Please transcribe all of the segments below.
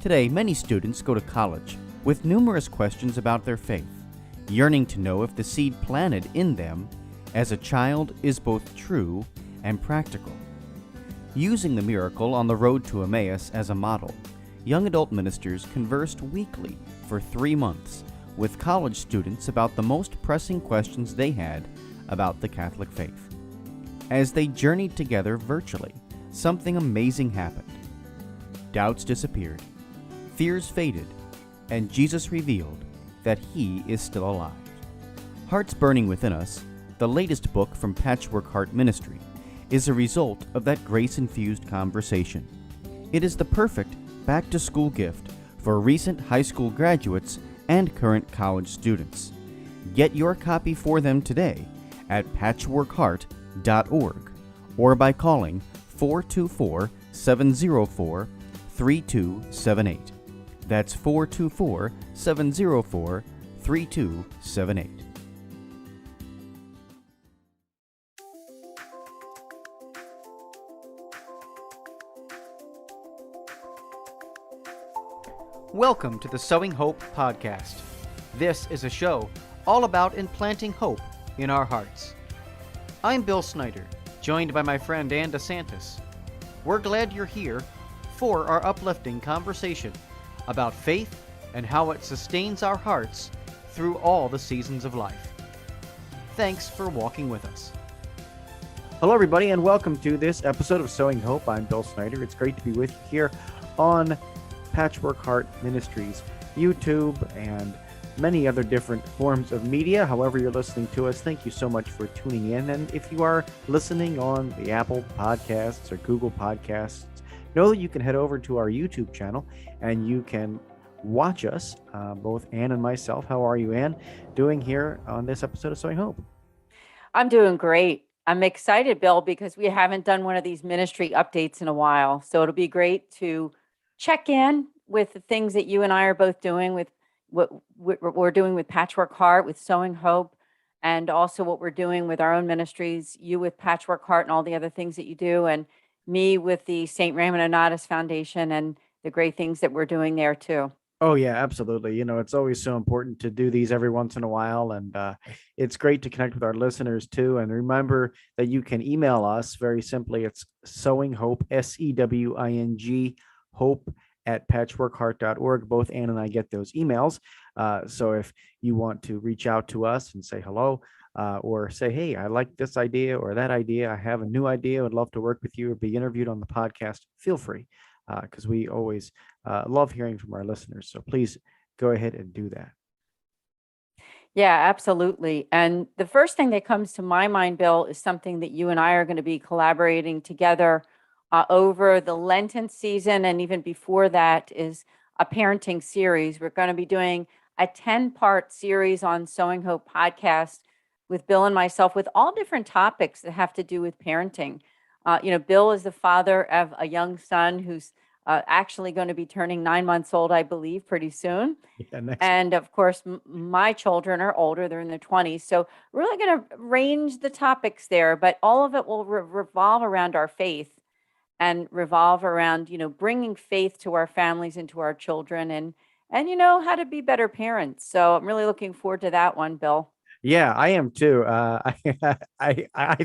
Today, many students go to college with numerous questions about their faith, yearning to know if the seed planted in them as a child is both true and practical. Using the miracle on the road to Emmaus as a model, young adult ministers conversed weekly for 3 months with college students about the most pressing questions they had about the Catholic faith. As they journeyed together virtually, something amazing happened. Doubts disappeared, fears faded, and Jesus revealed that He is still alive. Hearts Burning Within Us, the latest book from Patchwork Heart Ministry, is a result of that grace-infused conversation. It is the perfect back-to-school gift for recent high school graduates and current college students. Get your copy for them today at patchworkheart.org or by calling 424-704-3278. That's 424-704-3278. Welcome to the Sowing Hope podcast. This is a show all about implanting hope in our hearts. I'm Bill Snyder, joined by my friend Ann DeSantis. We're glad you're here for our uplifting conversation about faith and how it sustains our hearts through all the seasons of life. Thanks for walking with us. Hello, everybody, and welcome to this episode of Sowing Hope. I'm Bill Snyder. It's great to be with you here on Patchwork Heart Ministries, YouTube, and many other different forms of media. However you're listening to us, thank you so much for tuning in. And if you are listening on the Apple Podcasts or Google Podcasts, know that you can head over to our YouTube channel and you can watch us, both Ann and myself. How are you, Ann, doing here on this episode of Sowing Hope? I'm doing great. I'm excited, Bill, because we haven't done one of these ministry updates in a while. So it'll be great to check in with the things that you and I are both doing, with what we're doing with Patchwork Heart, with Sowing Hope, and also what we're doing with our own ministries, you with Patchwork Heart and all the other things that you do, and me with the St. Raymond Nonnatus Foundation and the great things that we're doing there too. Oh, yeah, absolutely. You know, it's always so important to do these every once in a while. And it's great to connect with our listeners, too. And remember that you can email us very simply. It's Sowing Hope, SEWING, hope at patchworkheart.org. Both Ann and I get those emails. So if you want to reach out to us and say hello, or say, hey, I like this idea or that idea, I have a new idea, I'd love to work with you or be interviewed on the podcast, feel free, because we always love hearing from our listeners. So please go ahead and do that. Yeah, absolutely. And the first thing that comes to my mind, Bill, is something that you and I are going to be collaborating together over the Lenten season. And even before that is a parenting series. We're going to be doing a 10-part series on Sowing Hope podcast with Bill and myself, with all different topics that have to do with parenting. Bill is the father of a young son who's actually going to be turning 9 months old, I believe, pretty soon. Yeah, and of course, my children are older, they're in their 20s. So we're really going to range the topics there, but all of it will revolve around our faith and revolve around, bringing faith to our families and to our children, and how to be better parents. So I'm really looking forward to that one, Bill. Yeah, I am too. I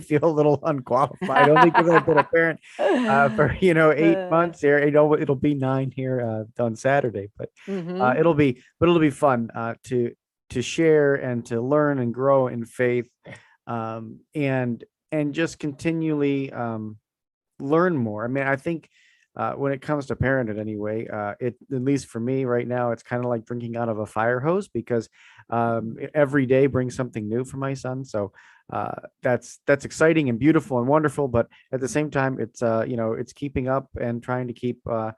feel a little unqualified only because I've been a parent for 8 months here. It'll be 9 here on Saturday, but it'll be fun to share and to learn and grow in faith, and just continually learn more. I mean, I think when it comes to parenthood anyway, at least for me right now, it's kind of like drinking out of a fire hose, because every day brings something new for my son. So that's exciting and beautiful and wonderful. But at the same time, it's it's keeping up and trying to keep the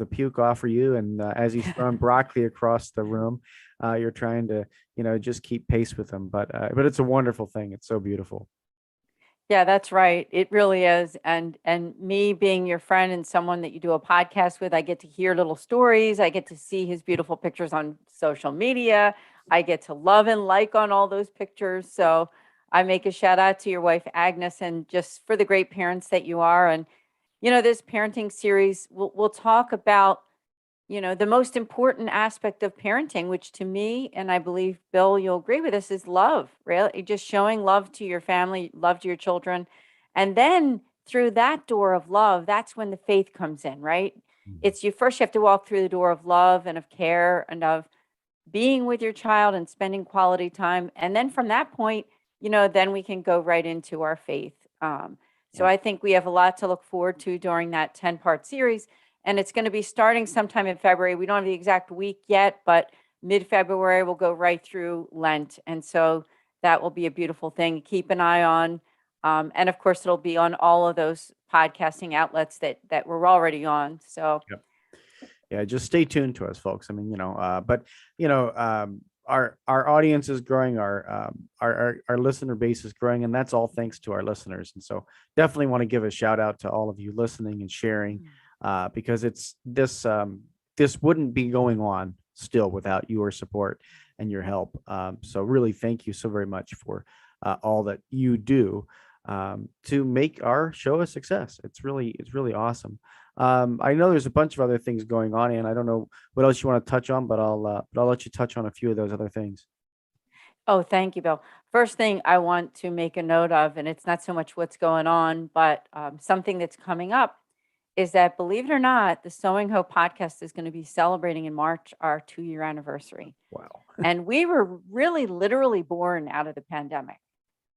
puke off for you. And as he's throwing broccoli across the room, you're trying to just keep pace with him. But it's a wonderful thing. It's so beautiful. Yeah, that's right. It really is. And me being your friend and someone that you do a podcast with, I get to hear little stories. I get to see his beautiful pictures on social media. I get to love and like on all those pictures. So I make a shout out to your wife, Agnes, and just for the great parents that you are. And, this parenting series, we'll talk about the most important aspect of parenting, which to me, and I believe, Bill, you'll agree with this, is love, really. Just showing love to your family, love to your children. And then through that door of love, that's when the faith comes in, right? Mhm. It's you first, you have to walk through the door of love and of care and of being with your child and spending quality time. And then from that point, then we can go right into our faith. So Yeah. I think we have a lot to look forward to during that 10-part series. And it's going to be starting sometime in February. We don't have the exact week yet, but mid-February we'll go right through Lent. And so that will be a beautiful thing. Keep an eye on. And of course, it'll be on all of those podcasting outlets that we're already on. So Yeah, just stay tuned to us, folks. I mean, but our audience is growing, our listener base is growing, and that's all thanks to our listeners. And so, definitely want to give a shout out to all of you listening and sharing, because it's this wouldn't be going on still without your support and your help. So, really, thank you so very much for all that you do to make our show a success. It's really awesome. I know there's a bunch of other things going on, and I don't know what else you want to touch on, but I'll let you touch on a few of those other things. Oh, thank you, Bill. First thing I want to make a note of, and it's not so much what's going on, but something that's coming up is that, believe it or not, the Sowing Hope podcast is going to be celebrating in March our 2-year anniversary. Wow. And we were really literally born out of the pandemic.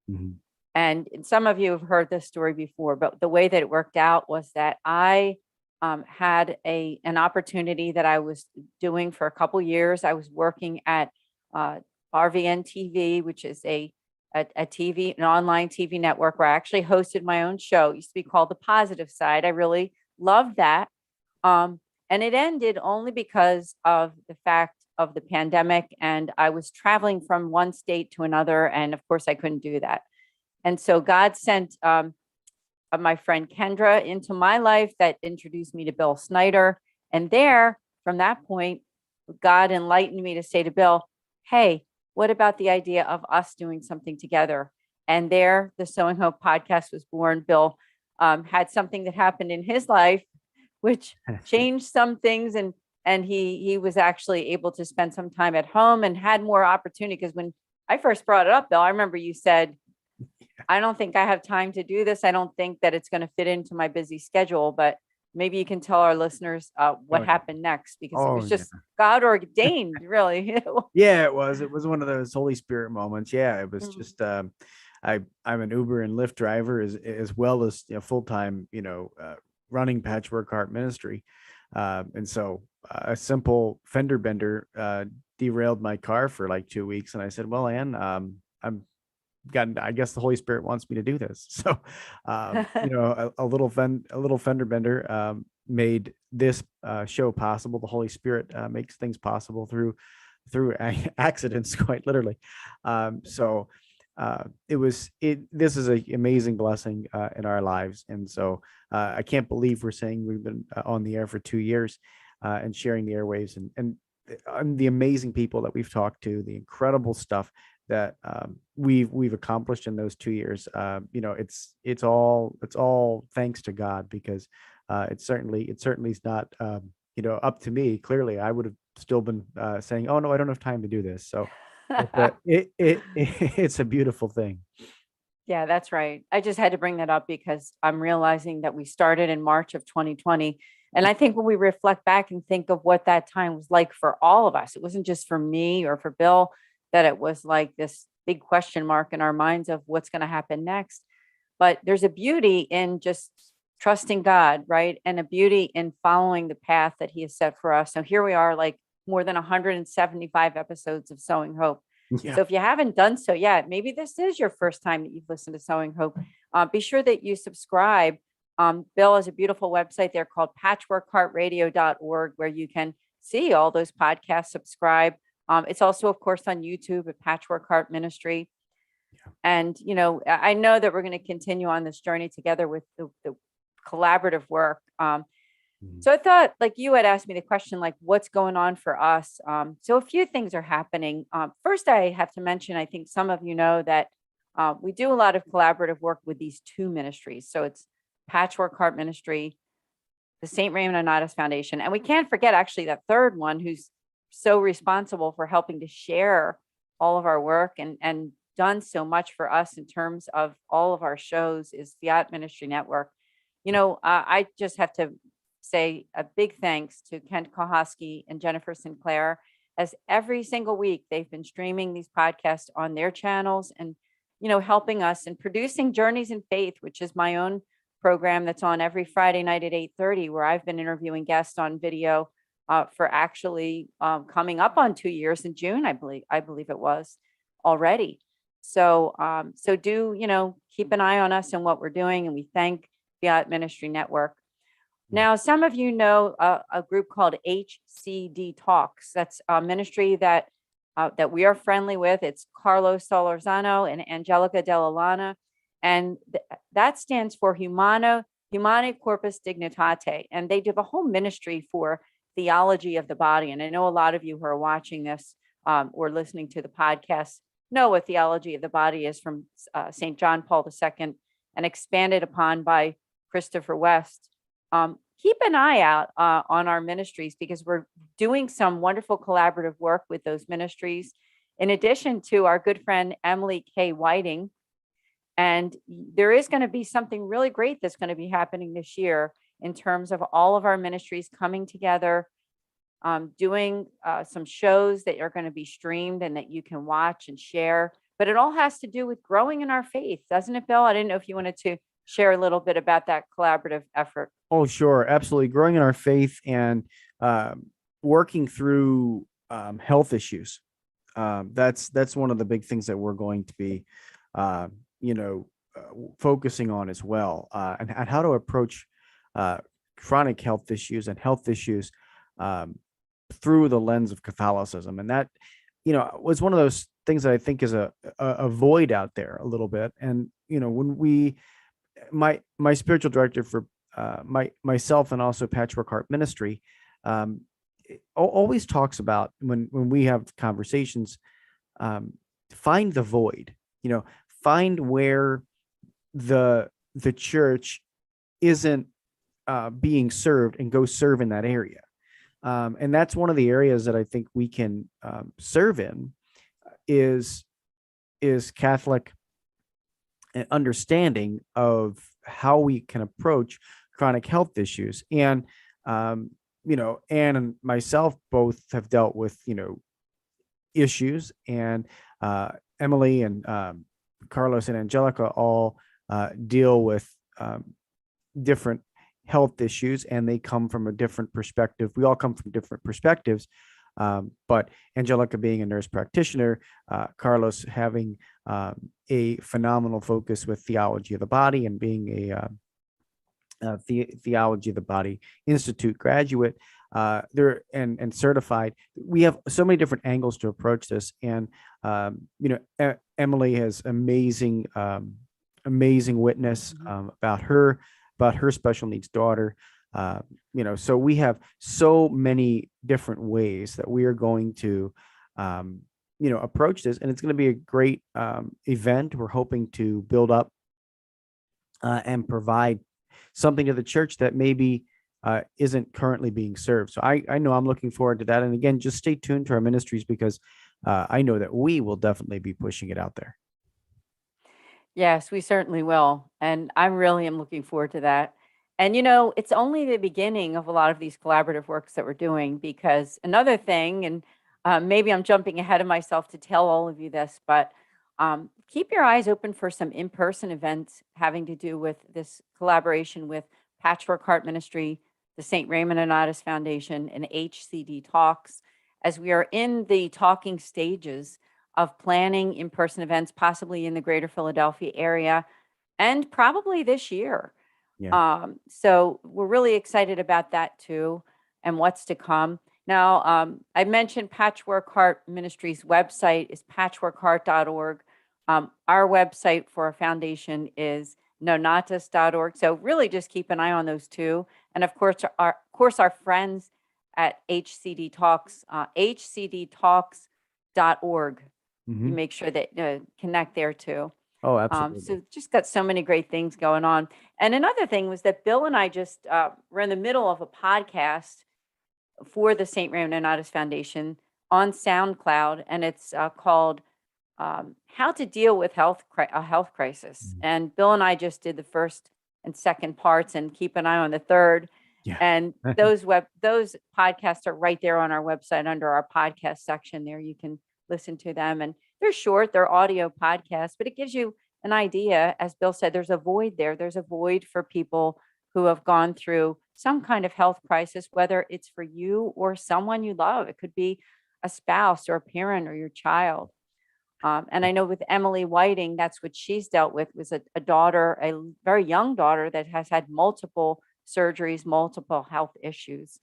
Mhm. And some of you have heard this story before, but the way that it worked out was that I had an opportunity that I was doing for a couple years. I was working at uh, RVN TV, which is an online TV network where I actually hosted my own show. It used to be called The Positive Side. I really loved that. And it ended only because of the fact of the pandemic. And I was traveling from one state to another. And of course, I couldn't do that. And so God sent my friend Kendra into my life that introduced me to Bill Snyder. And there, from that point, God enlightened me to say to Bill, hey, what about the idea of us doing something together? And there, the Sowing Hope podcast was born. Bill had something that happened in his life, which changed some things. And he was actually able to spend some time at home and had more opportunity. Because when I first brought it up, Bill, I remember you said, I don't think I have time to do this. I don't think that it's going to fit into my busy schedule, but maybe you can tell our listeners what Oh, happened next, because it oh was yeah. just God ordained, really. Yeah, it was one of those Holy Spirit moments. Yeah, it was Mm. just I'm an Uber and Lyft driver as well as full-time, running Patchwork Heart Ministry. And so a simple fender bender derailed my car for like 2 weeks, and I said, well, Ann, I guess the Holy Spirit wants me to do this. So, a little fender bender made this show possible. The Holy Spirit makes things possible through accidents, quite literally. So this is an amazing blessing in our lives. And so I can't believe we're saying we've been on the air for 2 years and sharing the airwaves and the amazing people that we've talked to, the incredible stuff that we've accomplished in those 2 years. It's all thanks to God, because it certainly is not up to me. Clearly, I would have still been saying, "Oh no, I don't have time to do this." So it's a beautiful thing. Yeah, that's right. I just had to bring that up because I'm realizing that we started in March of 2020. And I think when we reflect back and think of what that time was like for all of us, it wasn't just for me or for Bill, that it was like this big question mark in our minds of what's going to happen next. But there's a beauty in just trusting God, right? And a beauty in following the path that He has set for us. So here we are, like more than 175 episodes of Sowing Hope. Yeah. So if you haven't done so yet, maybe this is your first time that you've listened to Sowing Hope. Be sure that you subscribe. Bill has a beautiful website there called patchworkheartradio.org, where you can see all those podcasts, subscribe. It's also, of course, on YouTube at Patchwork Heart Ministry. Yeah. And, I know that we're going to continue on this journey together with the collaborative work. So I thought, like, you had asked me the question, like, what's going on for us? So a few things are happening. First, I have to mention, I think some of you know that we do a lot of collaborative work with these two ministries. So it's Patchwork Heart Ministry the St. Raymond Nonnatus Foundation. And we can't forget actually that third one who's so responsible for helping to share all of our work and done so much for us in terms of all of our shows is Fiat Ministry Network. I just have to say a big thanks to Kent Kohaski and Jennifer Sinclair, as every single week they've been streaming these podcasts on their channels and, helping us and producing Journeys in Faith, which is my own program that's on every Friday night at 8:30, where I've been interviewing guests on video for actually coming up on 2 years in June, I believe it was already. So do keep an eye on us and what we're doing, and we thank Fiat Ministry Network. Now, some of you know a group called HCD Talks. That's a ministry that we are friendly with. It's Carlos Solorzano and Angelica Della Lana, and that stands for Humani Corpus Dignitate, and they do a whole ministry for theology of the body. And I know a lot of you who are watching this or listening to the podcast know what theology of the body is from St. John Paul II and expanded upon by Christopher West. Keep an eye out on our ministries, because we're doing some wonderful collaborative work with those ministries, in addition to our good friend Emily K. Whiting. And there is going to be something really great that's going to be happening this year in terms of all of our ministries coming together, doing some shows that are going to be streamed and that you can watch and share. But it all has to do with growing in our faith, doesn't it, Bill? I didn't know if you wanted to share a little bit about that collaborative effort. Oh, sure. Absolutely. Growing in our faith and working through health issues. That's one of the big things that we're going to be, focusing on as well, and how to approach chronic health issues and health issues through the lens of Catholicism. And that, was one of those things that I think is a void out there a little bit. And, when my spiritual director for myself and also Patchwork Heart Ministry always talks about when we have conversations, find the void, find where the church isn't being served and go serve in that area. And that's one of the areas that I think we can serve in is Catholic understanding of how we can approach chronic health issues. And, Anne and myself both have dealt with, issues, and Emily and Carlos and Angelica all deal with different health issues, and they come from a different perspective. We all come from different perspectives. But Angelica being a nurse practitioner, Carlos having a phenomenal focus with theology of the body and being a Theology of the Body Institute graduate there and certified. We have so many different angles to approach this. And, Emily has amazing witness about her special needs daughter. So we have so many different ways that we are going to, approach this, and it's going to be a great event. We're hoping to build up and provide something to the church that maybe isn't currently being served. So I know I'm looking forward to that. And again, just stay tuned to our ministries, because I know that we will definitely be pushing it out there. Yes, we certainly will. And I really am looking forward to that. And, it's only the beginning of a lot of these collaborative works that we're doing, because another thing, and maybe I'm jumping ahead of myself to tell all of you this, but keep your eyes open for some in-person events having to do with this collaboration with Patchwork Heart Ministry, the St. Raymond Nonnatus Foundation, and HCD Talks, as we are in the talking stages of planning in-person events, possibly in the greater Philadelphia area, and probably this year. Yeah. So we're really excited about that too, and what's to come. Now, I mentioned Patchwork Heart Ministry's website is patchworkheart.org. Our website for our foundation is nonnatus.org. So really just keep an eye on those two. And of course, our friends at HCD Talks, hcdtalks.org. You make sure that connect there too. Oh, absolutely. So just got so many great things going on. And another thing was that Bill and I just were in the middle of a podcast for the St. Ramon Foundation on SoundCloud, and it's called "How to Deal with a Health Crisis." Mm. And Bill and I just did the first and second parts, and keep an eye on the third. Yeah. And those podcasts are right there on our website under our podcast section. There you can listen to them, and they're short, they're audio podcasts, but it gives you an idea. As Bill said, there's a void there. There's a void for people who have gone through some kind of health crisis, whether it's for you or someone you love. It could be a spouse or a parent or your child. And I know with Emily Whiting, that's what she's dealt with, was a daughter, very young daughter that has had multiple surgeries, multiple health issues.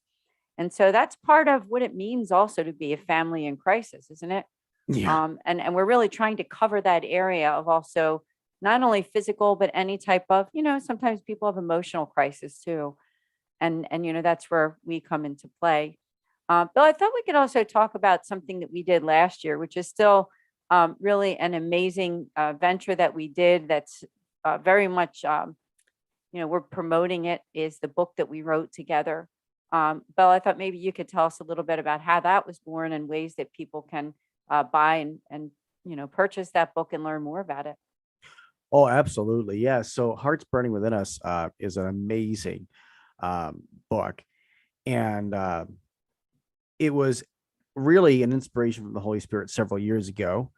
And so that's part of what it means also to be a family in crisis, isn't it? Yeah. And we're really trying to cover that area of also not only physical, but any type of, sometimes people have emotional crisis too. And that's where we come into play. Bill, I thought we could also talk about something that we did last year, which is still really an amazing venture that we did. That's very much, we're promoting it, is the book that we wrote together. Bill, I thought maybe you could tell us a little bit about how that was born and ways that people can buy and purchase that book and learn more about it. Oh, absolutely. Yeah. So Hearts Burning Within Us is an amazing book. And it was really an inspiration from the Holy Spirit several years ago.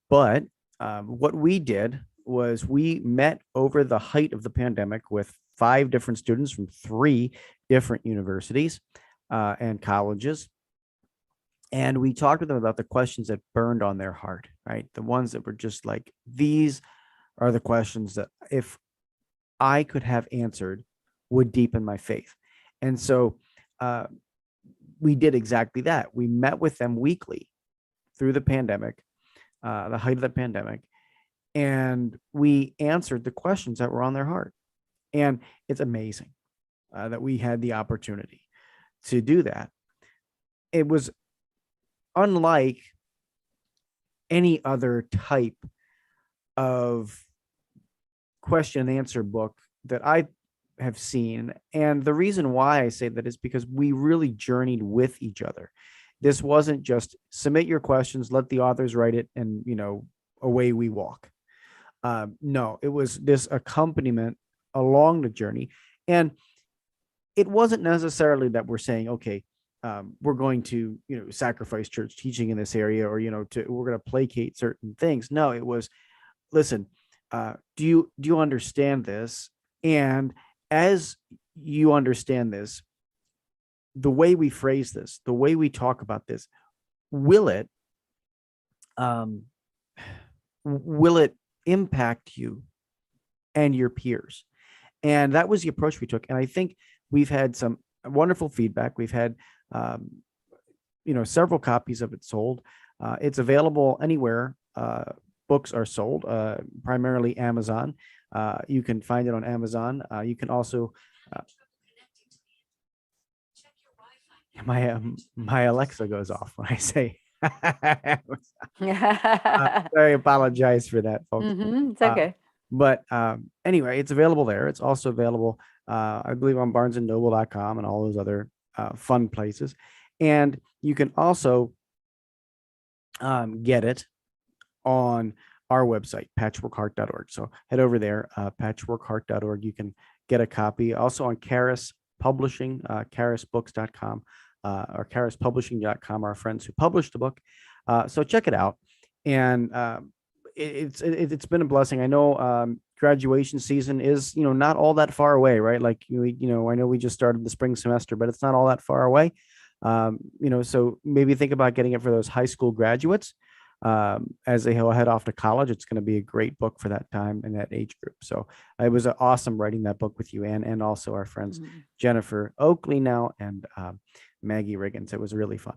But what we did was we met over the height of the pandemic with 5 different students from 3 different universities and colleges. And we talked with them about the questions that burned on their heart, right? The ones that were just like, these are the questions that if I could have answered would deepen my faith. And so we did exactly that. We met with them weekly through the pandemic, the height of the pandemic, and we answered the questions that were on their heart. And it's amazing that we had the opportunity to do that. It was unlike any other type of question and answer book that I have seen. And the reason why I say that is because we really journeyed with each other. This wasn't just submit your questions, let the authors write it, and away we walk. No, it was this accompaniment along the journey. And it wasn't necessarily that we're saying, okay, we're going to, sacrifice church teaching in this area, or, we're going to placate certain things. No, it was, listen, do you understand this? And as you understand this, the way we phrase this, the way we talk about this, will it impact you and your peers? And that was the approach we took. And I think we've had some wonderful feedback. We've had, several copies of it sold. It's available anywhere books are sold, primarily Amazon. You can find it on Amazon. You can also my Alexa goes off when I say I apologize for that, folks. It's okay. But anyway, it's available there. It's also available, I believe, on barnesandnoble.com and all those other fun places. And you can also get it on our website, patchworkheart.org. So head over there, patchworkheart.org. You can get a copy. Also on Charis Publishing, charisbooks.com, or charispublishing.com, our friends who published the book. So check it out. And it's been a blessing. I know graduation season is, not all that far away, right? Like, I know we just started the spring semester, but it's not all that far away. So maybe think about getting it for those high school graduates. As they head off to college, it's going to be a great book for that time and that age group. So it was awesome writing that book with you, Anne, and also our friends Jennifer Oakley now and Maggie Riggins. It was really fun.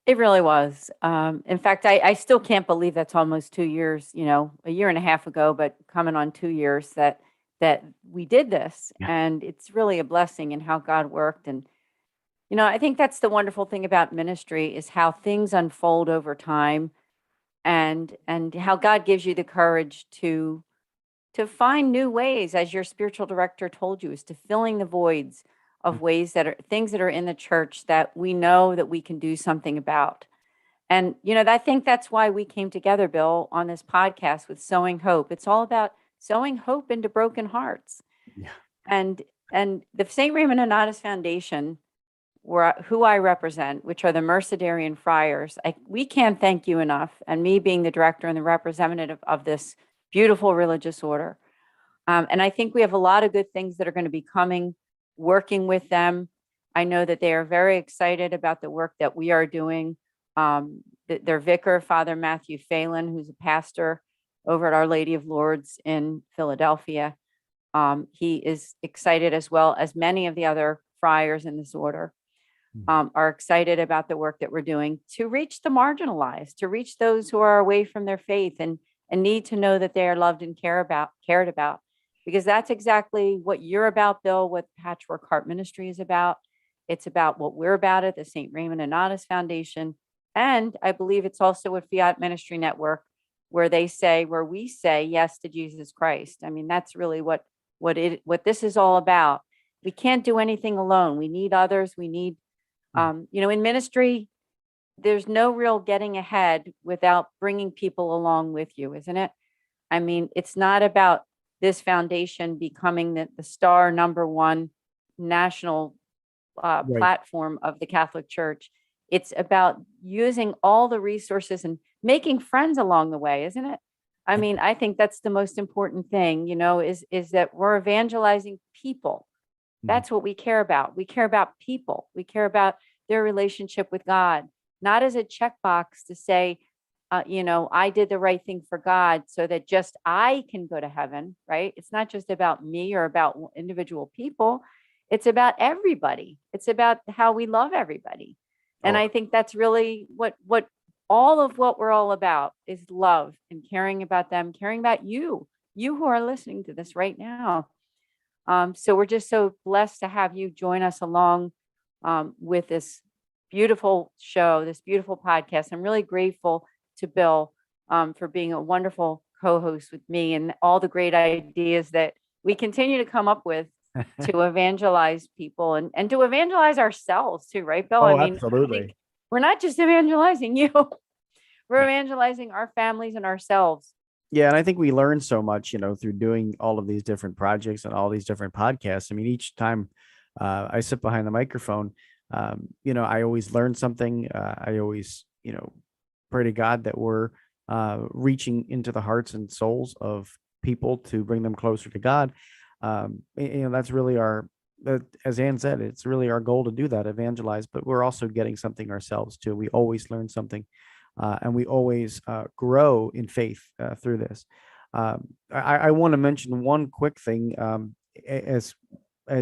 It really was. In fact, I still can't believe that's almost 2 years, a year and a half ago, but coming on 2 years that we did this. Yeah. And it's really a blessing in how God worked. And I think that's the wonderful thing about ministry, is how things unfold over time. and how God gives you the courage to find new ways, as your spiritual director told you, is to filling the voids of ways that are things that are in the church that we know that we can do something about. And, I think that's why we came together, Bill, on this podcast with Sowing Hope. It's all about sowing hope into broken hearts. Yeah. And the St. Raymond Nonnatus Foundation, who I represent, which are the Mercedarian Friars, we can't thank you enough. And me being the director and the representative of this beautiful religious order. And I think we have a lot of good things that are going to be coming, working with them. I know that they are very excited about the work that we are doing. Their vicar, Father Matthew Phelan, who's a pastor over at Our Lady of Lourdes in Philadelphia, he is excited, as well as many of the other friars in this order, are excited about the work that we're doing to reach the marginalized, to reach those who are away from their faith and need to know that they are loved and cared about, because that's exactly what you're about, Bill, what Patchwork Heart Ministry is about. It's about what we're about at the St. Raymond Nonnatus Foundation. And I believe it's also with Fiat Ministry Network, where we say yes to Jesus Christ. I mean, that's really what this is all about. We can't do anything alone. We need others. We need, in ministry, there's no real getting ahead without bringing people along with you, isn't it? I mean, it's not about this foundation becoming the star number one national platform of the Catholic Church. It's about using all the resources and making friends along the way, isn't it? I mean, I think that's the most important thing, is that we're evangelizing people. That's what we care about. We care about people. We care about their relationship with God, not as a checkbox to say, I did the right thing for God so that just I can go to heaven, right? It's not just about me or about individual people. It's about everybody. It's about how we love everybody. And I think that's really what all of what we're all about is love and caring about them, caring about you who are listening to this right now. So we're just so blessed to have you join us along with this beautiful show, this beautiful podcast. I'm really grateful to Bill for being a wonderful co-host with me and all the great ideas that we continue to come up with to evangelize people and to evangelize ourselves too, right, Bill? I mean, absolutely. I think we're not just evangelizing you, we're evangelizing our families and ourselves. Yeah, and I think we learn so much, through doing all of these different projects and all these different podcasts. I mean, each time I sit behind the microphone, I always learn something. I always, pray to God that we're reaching into the hearts and souls of people to bring them closer to God. That's really as Ann said, it's really our goal to do that, evangelize, but we're also getting something ourselves too. We always learn something. And we always grow in faith through this. I want to mention one quick thing as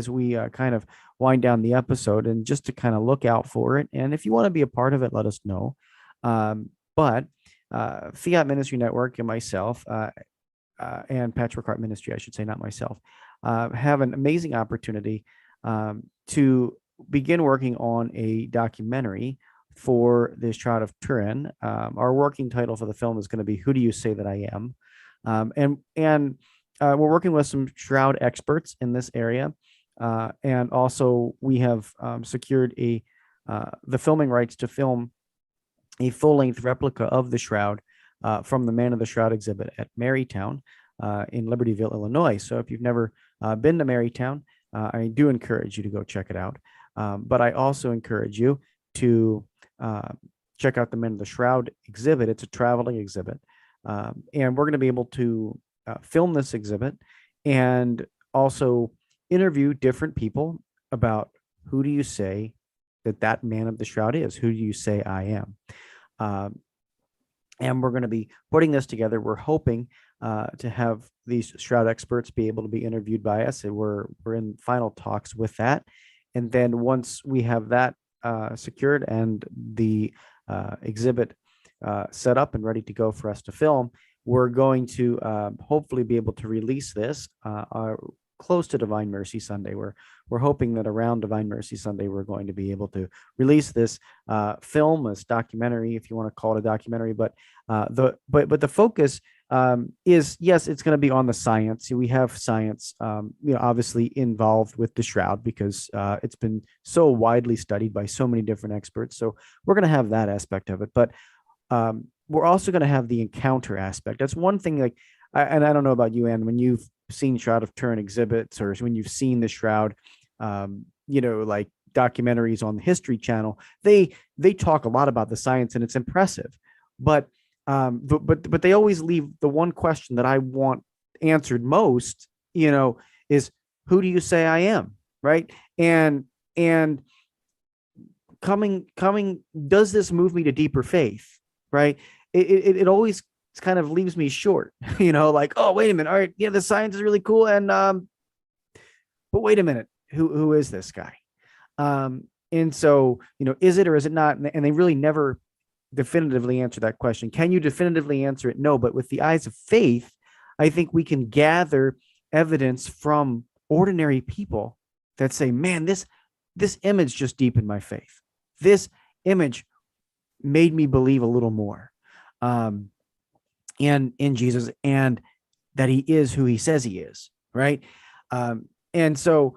we kind of wind down the episode, and just to kind of look out for it. And if you want to be a part of it, let us know. But Fiat Ministry Network and myself, and Patchwork Heart Ministry, I should say, not myself, have an amazing opportunity to begin working on a documentary for the Shroud of Turin. Our working title for the film is going to be "Who Do You Say That I Am?" And we're working with some shroud experts in this area, and also we have secured the filming rights to film a full-length replica of the shroud from the Man of the Shroud exhibit at Marytown in Libertyville, Illinois. So if you've never been to Marytown, I do encourage you to go check it out. But I also encourage you to check out the Men of the Shroud exhibit. It's a traveling exhibit. And we're going to be able to film this exhibit and also interview different people about who do you say that Man of the Shroud is? Who do you say I am? And we're going to be putting this together. We're hoping to have these shroud experts be able to be interviewed by us. And we're in final talks with that. And then once we have that secured and the exhibit set up and ready to go for us to film, we're going to hopefully be able to release this close to Divine Mercy Sunday. We're hoping that around Divine Mercy Sunday, we're going to be able to release this film, this documentary, if you want to call it a documentary. But the focus is, yes, it's going to be on the science. We have science, obviously involved with the shroud because it's been so widely studied by so many different experts. So we're going to have that aspect of it, but we're also going to have the encounter aspect. That's one thing. Like, and I don't know about you, Anne, when you've seen Shroud of Turin exhibits or when you've seen the shroud, like documentaries on the History Channel, they talk a lot about the science and it's impressive, but they always leave the one question that I want answered most, is who do you say I am? Right. And coming, does this move me to deeper faith? Right. It always kind of leaves me short, like, oh, wait a minute. All right. Yeah. The science is really cool. And, but wait a minute, who is this guy? And so, is it or is it not? And they really never definitively answer that question. Can you definitively answer it? No, but with the eyes of faith, I think we can gather evidence from ordinary people that say, man, this image just deepened my faith. This image made me believe a little more in Jesus, and that he is who he says he is, right? And so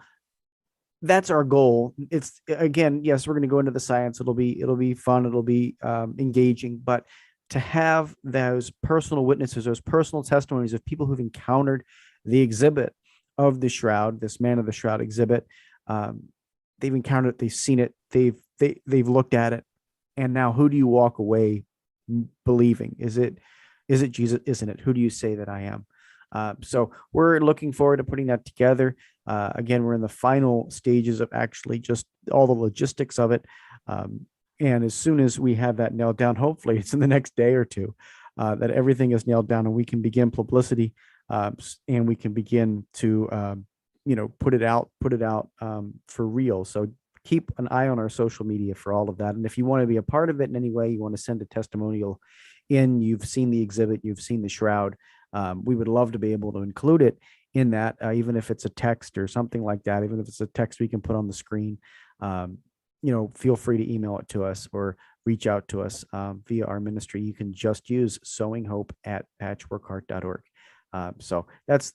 that's our goal. It's, again, yes, we're going to go into the science. It'll be fun. It'll be engaging, but to have those personal witnesses, those personal testimonies of people who've encountered the exhibit of the shroud, this Man of the Shroud exhibit, they've encountered it, they've seen it, they've looked at it, and now who do you walk away believing? Is it Jesus? Isn't it? Who do you say that I am? So we're looking forward to putting that together. Again, we're in the final stages of actually just all the logistics of it. And as soon as we have that nailed down, hopefully it's in the next day or two, that everything is nailed down and we can begin publicity, and we can begin to, put it out for real. So keep an eye on our social media for all of that. And if you want to be a part of it in any way, you want to send a testimonial in, you've seen the exhibit, you've seen the shroud, we would love to be able to include it in that, even if it's a text or something like that, even if it's a text we can put on the screen, feel free to email it to us or reach out to us via our ministry. You can just use sowinghope@patchworkheart.org. So that's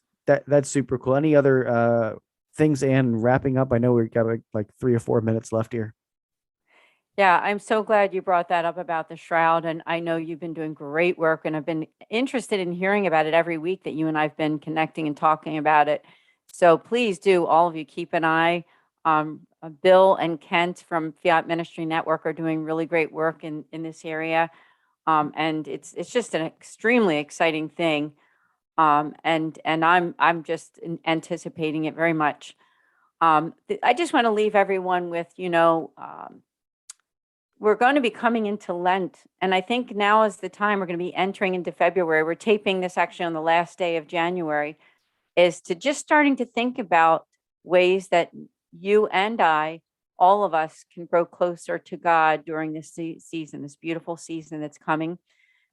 super cool. Any other things, and wrapping up? I know we've got like 3 or 4 minutes left here. Yeah, I'm so glad you brought that up about the shroud. And I know you've been doing great work, and I've been interested in hearing about it every week that you and I've been connecting and talking about it. So please do, all of you, keep an eye. Bill and Kent from Fiat Ministry Network are doing really great work in this area. And it's just an extremely exciting thing. And I'm just anticipating it very much. I just want to leave everyone with, we're going to be coming into Lent, and I think now is the time. We're going to be entering into February. We're taping this actually on the last day of January, is to just starting to think about ways that you and I, all of us, can grow closer to God during this season, this beautiful season that's coming.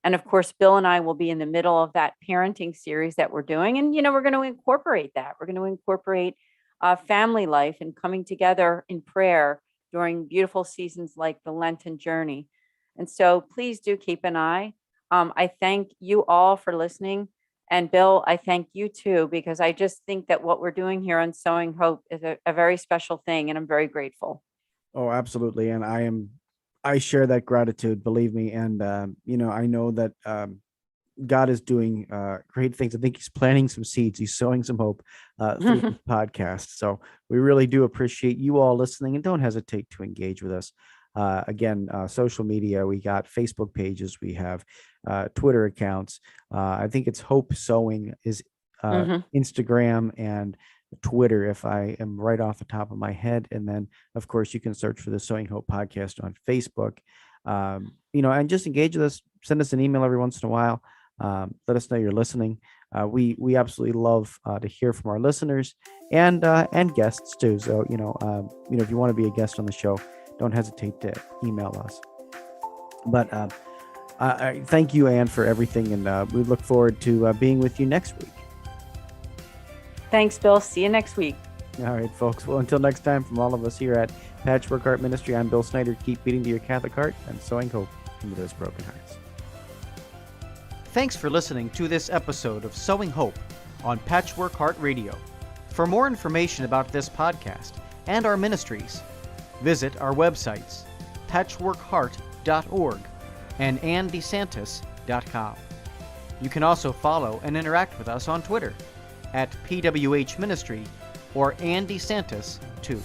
And of course, Bill and I will be in the middle of that parenting series that we're doing. And, we're going to incorporate that. We're going to incorporate family life and coming together in prayer during beautiful seasons like the Lenten journey. And so please do keep an eye. I thank you all for listening. And Bill, I thank you too, because I just think that what we're doing here on Sowing Hope is a very special thing, and I'm very grateful. Oh, absolutely. And I share that gratitude, believe me. And, I know that God is doing great things. I think he's planting some seeds. He's sowing some hope through this podcast. So we really do appreciate you all listening, and don't hesitate to engage with us. Again, social media, we got Facebook pages, we have Twitter accounts. I think it's Hope Sowing is Instagram and Twitter, if I am right off the top of my head. And then, of course, you can search for the Sowing Hope podcast on Facebook. And just engage with us. Send us an email every once in a while. Let us know you're listening. We absolutely love to hear from our listeners and guests too. So, if you want to be a guest on the show, don't hesitate to email us. But I thank you, Anne, for everything. And we look forward to being with you next week. Thanks, Bill. See you next week. All right, folks. Well, until next time, from all of us here at Patchwork Heart Ministry, I'm Bill Snyder. Keep beating to your Catholic heart and sowing hope into those broken hearts. Thanks for listening to this episode of Sowing Hope on Patchwork Heart Radio. For more information about this podcast and our ministries, visit our websites, patchworkheart.org and andesantis.com. You can also follow and interact with us on Twitter at PWH Ministry or Andy Santis 2.